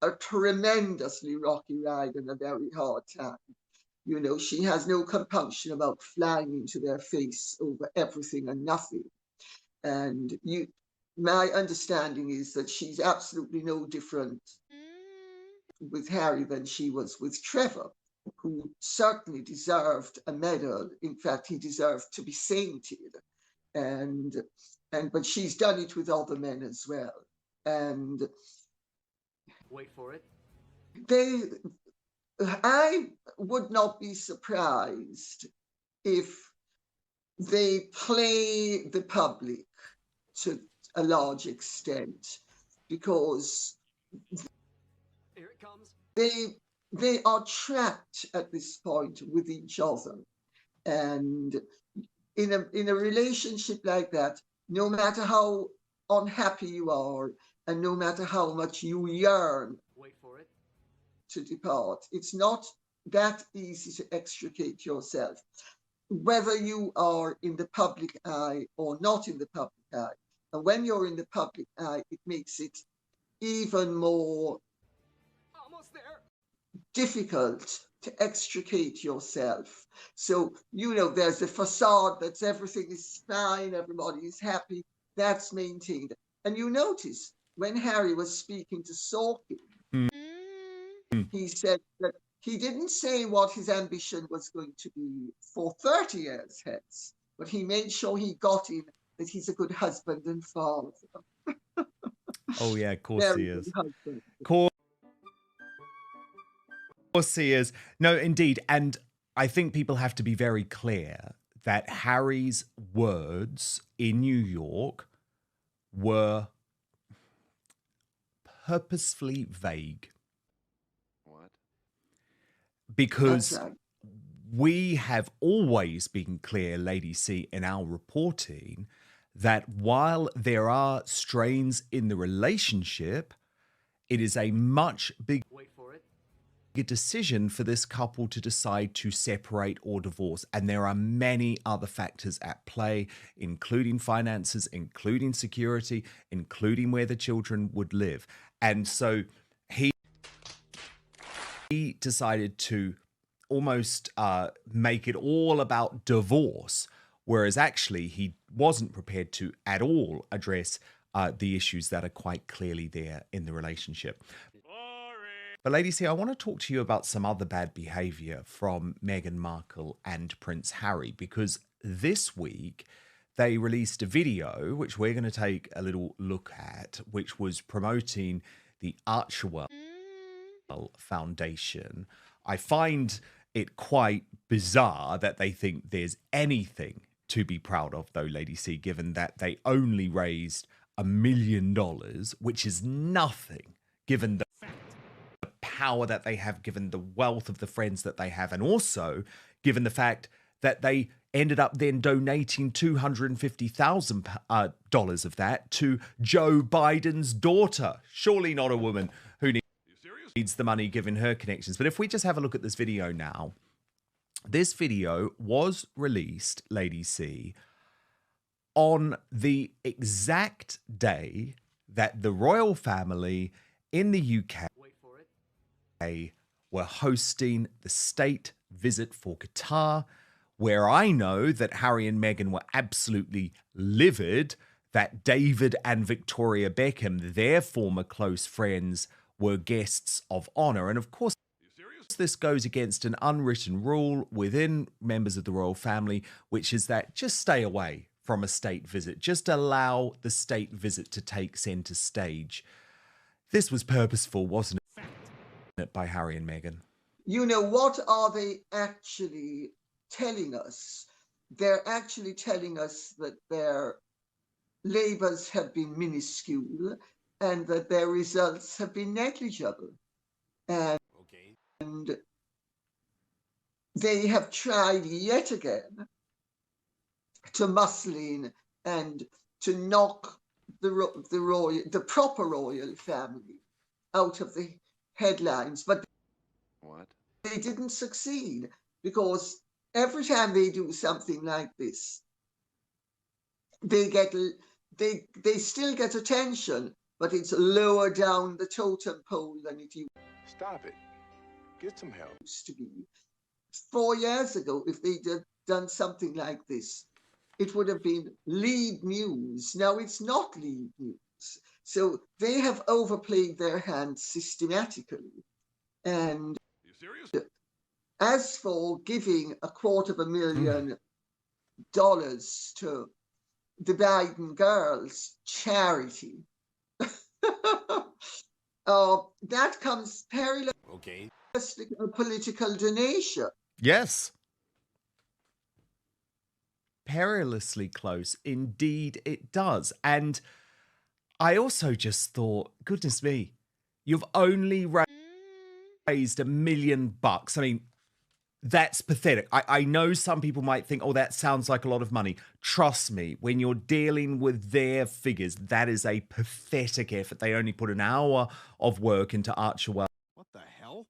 a tremendously rocky ride and a very hard time. You know, she has no compunction about flying into their face over everything and nothing. And my understanding is that she's absolutely no different with Harry than she was with Trevor, who certainly deserved a medal. In fact, he deserved to be sainted. And but she's done it with other men as well. And wait for it. I would not be surprised if they play the public to a large extent, because Here it comes. they are trapped at this point with each other. And in a relationship like that, no matter how unhappy you are and no matter how much you yearn wait for it to depart, it's not that easy to extricate yourself, whether you are in the public eye or not in the public eye. And when you're in the public eye, it makes it even more almost there. difficult to extricate yourself. So, you know, there's a facade that's everything is fine, everybody is happy, that's maintained. And you notice when Harry was speaking to Sorkin, he said that he didn't say what his ambition was going to be for 30 years hence, but he made sure he got in that he's a good husband and father. Oh, yeah, of course Very he good is. husband. Of course he is. No, indeed. And I think people have to be very clear that Harry's words in New York were purposefully vague. What? Because That's right. we have always been clear, Lady C, in our reporting, that while there are strains in the relationship, it is a much bigger Wait for it. decision for this couple to decide to separate or divorce. And there are many other factors at play, including finances, including security, including where the children would live. And so he decided to almost make it all about divorce, whereas actually he wasn't prepared to at all address the issues that are quite clearly there in the relationship. But Lady C, I want to talk to you about some other bad behavior from Meghan Markle and Prince Harry, because this week they released a video, which we're going to take a little look at, which was promoting the Archewell Foundation. I find it quite bizarre that they think there's anything to be proud of, though, Lady C, given that they only raised $1 million, which is nothing, given the power that they have, given the wealth of the friends that they have, and also given the fact that they ended up then donating $250,000 of that to Joe Biden's daughter. Surely not a woman who needs the money given her connections. But if we just have a look at this video now, this video was released, Lady C, on the exact day that the royal family in the UK were hosting the state visit for Qatar, where I know that Harry and Meghan were absolutely livid that David and Victoria Beckham, their former close friends, were guests of honor. And of course, this goes against an unwritten rule within members of the royal family, which is that just stay away from a state visit. Just allow the state visit to take center stage. This was purposeful, wasn't it, by Harry and Meghan? You know, what are they actually telling us? They're actually telling us that their labors have been minuscule and that their results have been negligible. And they have tried yet again to muscle in and to knock the proper royal family out of the headlines, but they didn't succeed, because every time they do something like this, they still get attention, but it's lower down the totem pole than it Stop it. Get some help. used to be. 4 years ago, if they'd done something like this, it would have been lead news. Now it's not lead news. So they have overplayed their hand systematically. And You serious? as for giving $250,000 to the Biden girls charity, that comes perilously Okay. a political donation. Yes. Perilously close. Indeed, it does. And I also just thought, goodness me, you've only raised $1 million. I mean, that's pathetic. I know some people might think, oh, that sounds like a lot of money. Trust me, when you're dealing with their figures, that is a pathetic effort. They only put an hour of work into Archerwell, What the hell?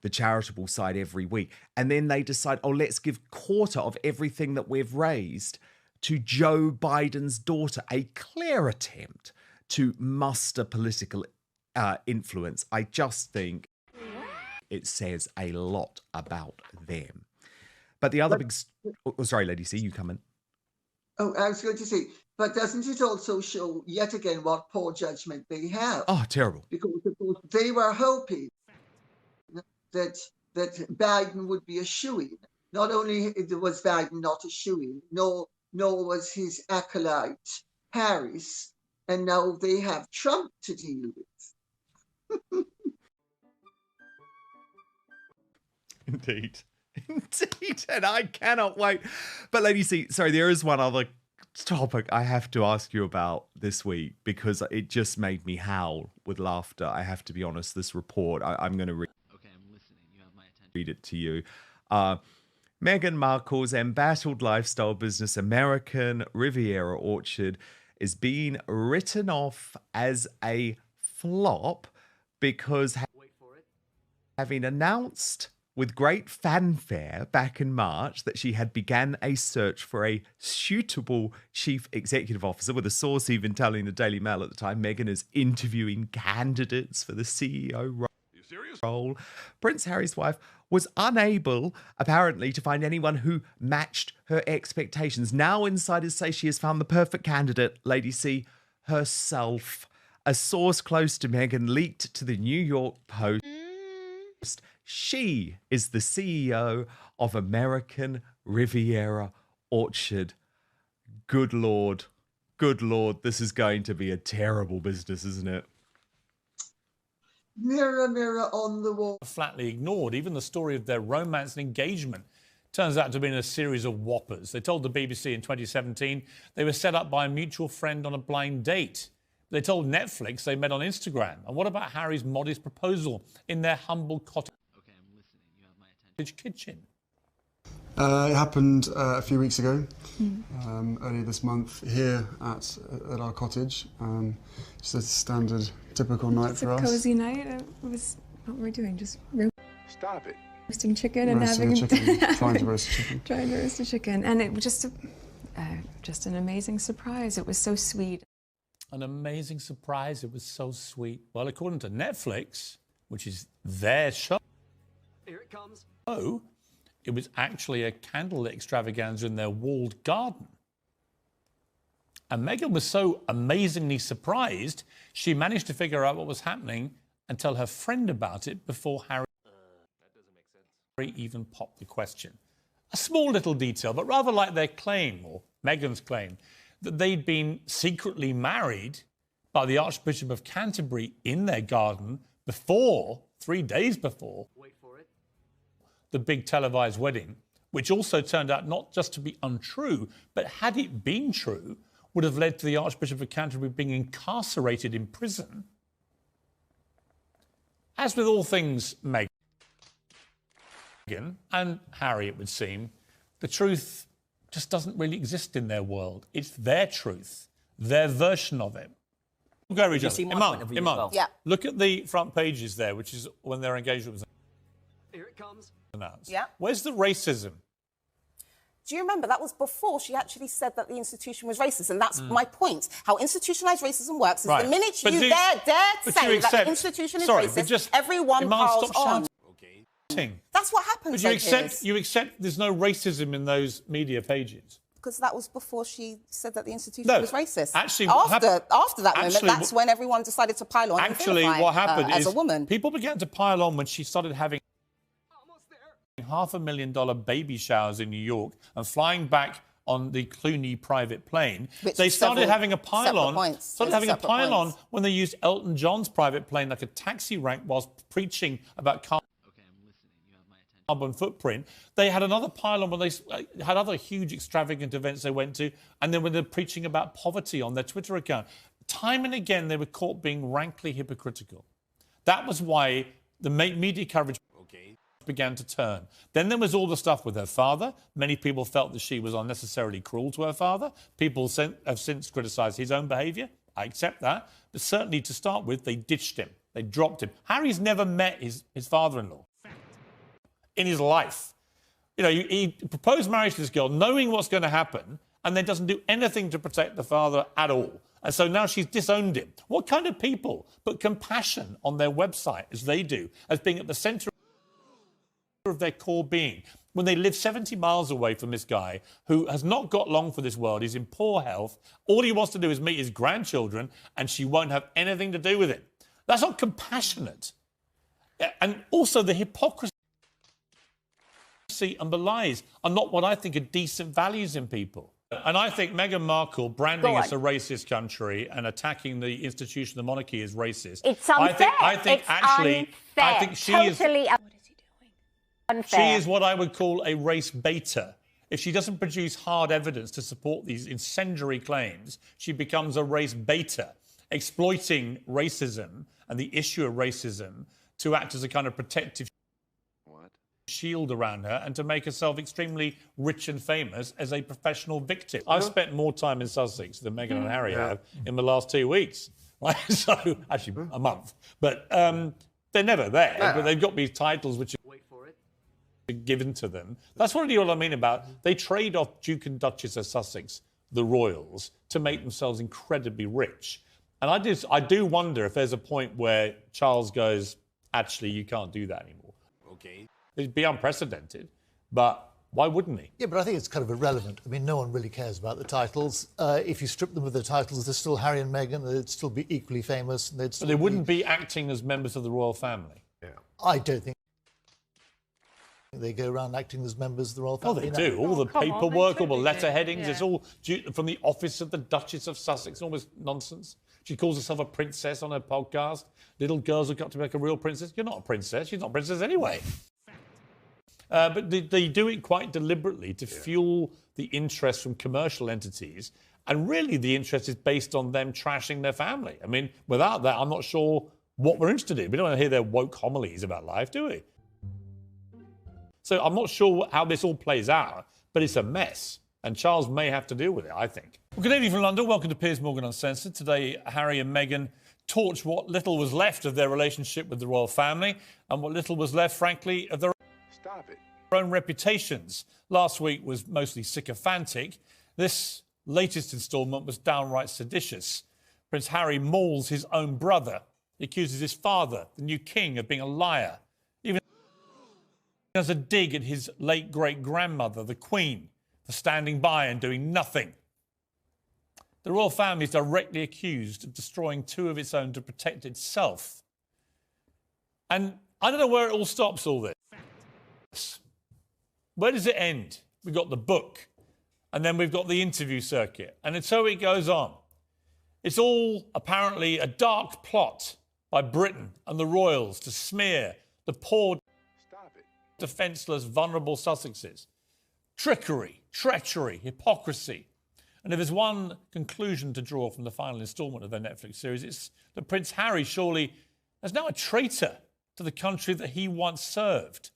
the charitable side, every week. And then they decide, oh, let's give quarter of everything that we've raised to Joe Biden's daughter. A clear attempt to muster political influence. I just think it says a lot about them. But the other sorry, Lady C, you come in. Oh, I was going to say, but doesn't it also show yet again what poor judgment they have? Oh, terrible. Because of course, they were hoping that Biden would be a shoo-in. Not only was Biden not a shoo-in, nor was his acolyte Harris, and now they have Trump to deal with. Indeed. Indeed. And I cannot wait. But Lady C, sorry, there is one other topic I have to ask you about this week because it just made me howl with laughter. I have to be honest, this report, I'm going to read. Okay, I'm listening. You have my attention. Read it to you. Meghan Markle's embattled lifestyle business, American Riviera Orchard, is being written off as a flop because Wait for it. having announced with great fanfare back in March that she had began a search for a suitable chief executive officer, with a source even telling the Daily Mail at the time Meghan is interviewing candidates for the CEO role. You serious? Prince Harry's wife was unable, apparently, to find anyone who matched her expectations. Now insiders say she has found the perfect candidate, Lady C, herself. A source close to Meghan leaked to the New York Post. She is the CEO of American Riviera Orchard. Good Lord. Good Lord. This is going to be a terrible business, isn't it? Mirror, mirror on the wall. Flatly ignored. Even the story of their romance and engagement turns out to have been a series of whoppers. They told the BBC in 2017 they were set up by a mutual friend on a blind date. They told Netflix they met on Instagram. And what about Harry's modest proposal in their humble cottage Okay, I'm listening. You have my attention. kitchen? It happened a few weeks ago, earlier this month, here at our cottage. Just a standard, typical night It's for a us. cozy night. It was what we're doing, just Stop it. roasting chicken and Roasting having a chicken, trying to roast a chicken. trying to roast a chicken, and it was just an amazing surprise. It was so sweet. An amazing surprise. It was so sweet. Well, according to Netflix, which is their show, Here it comes. it was actually a candlelit extravaganza in their walled garden. And Meghan was so amazingly surprised, she managed to figure out what was happening and tell her friend about it before Harry even popped the question. A small little detail, but rather like their claim, or Meghan's claim, that they'd been secretly married by the Archbishop of Canterbury in their garden before, 3 days before, Wait for it. the big televised wedding, which also turned out not just to be untrue, but had it been true, would have led to the Archbishop of Canterbury being incarcerated in prison. As with all things Meghan and Harry, it would seem, the truth just doesn't really exist in their world. It's their truth, their version of it. Go, Rachel. see my Iman, point of view as Iman, well? Yeah. look at the front pages there, which is when their engagement was Here it comes. announced. Yeah. Where's the racism? Do you remember? That was before she actually said that the institution was racist. And that's my point. How institutionalised racism works is the minute you dare say that the institution is racist, everyone piles on. That's what happens. But you accept there's no racism in those media pages? Because that was before she said that the institution was racist. Actually, after that moment, that's when everyone decided to pile on. Actually, and what happened as is a woman, people began to pile on when she started having $500,000 baby showers in New York and flying back on the Clooney private plane. They started having a pile-on. When they used Elton John's private plane like a taxi rank whilst preaching about carbon footprint. They had another pile-on when they had other huge extravagant events they went to, and then when they're preaching about poverty on their Twitter account. Time and again, they were caught being rankly hypocritical. That was why the media coverage began to turn. Then there was all the stuff with her father. Many people felt that she was unnecessarily cruel to her father. People have since criticised his own behaviour. I accept that. But certainly, to start with, they ditched him. They dropped him. Harry's never met his father-in-law in his life. You know, he proposed marriage to this girl knowing what's going to happen and then doesn't do anything to protect the father at all. And so now she's disowned him. What kind of people put compassion on their website, as they do, as being at the centre of their core being, when they live 70 miles away from this guy who has not got long for this world, he's in poor health, all he wants to do is meet his grandchildren, and she won't have anything to do with it? That's not compassionate. And also the hypocrisy and the lies are not what I think are decent values in people. And I think Meghan Markle branding us a racist country and attacking the institution of the monarchy as racist. It's unfair. I think she totally is... She is what I would call a race baiter. If she doesn't produce hard evidence to support these incendiary claims, she becomes a race baiter, exploiting racism and the issue of racism to act as a kind of protective shield around her and to make herself extremely rich and famous as a professional victim. I've spent more time in Sussex than Meghan and Harry have in the last 2 weeks. Right? So, actually, a month. But they're never there. But they've got these titles which are given to them. That's what I mean about they trade off Duke and Duchess of Sussex, the royals, to make themselves incredibly rich. And I do wonder if there's a point where Charles goes, actually, you can't do that anymore. Okay. It'd be unprecedented, but why wouldn't he? Yeah, but I think it's kind of irrelevant. I mean, no one really cares about the titles. If you strip them of the titles, they're still Harry and Meghan. They'd still be equally famous. And they'd still but they wouldn't be acting as members of the royal family. Yeah. I don't think they go around acting as members of the royal family. Oh, they do. All the paperwork, all the letter headings, it's all from the office of the Duchess of Sussex. Almost nonsense. She calls herself a princess on her podcast. Little girls have got to make a real princess. You're not a princess. She's not a princess anyway. But they do it quite deliberately to fuel the interest from commercial entities. And really, the interest is based on them trashing their family. I mean, without that, I'm not sure what we're interested in. We don't want to hear their woke homilies about life, do we? So I'm not sure how this all plays out, but it's a mess. And Charles may have to deal with it, I think. Well, good evening from London. Welcome to Piers Morgan Uncensored. Today, Harry and Meghan torch what little was left of their relationship with the royal family and what little was left, frankly, of their own reputations. Last week was mostly sycophantic. This latest instalment was downright seditious. Prince Harry mauls his own brother. He accuses his father, the new king, of being a liar. Even as a dig at his late great-grandmother, the Queen, for standing by and doing nothing. The royal family is directly accused of destroying two of its own to protect itself. And I don't know where it all stops, all this. Where does it end? We've got the book, and then we've got the interview circuit, and so it goes on. It's all apparently a dark plot by Britain and the royals to smear the poor, defenceless, vulnerable Sussexes. Trickery, treachery, hypocrisy. And if there's one conclusion to draw from the final instalment of their Netflix series, it's that Prince Harry surely is now a traitor to the country that he once served.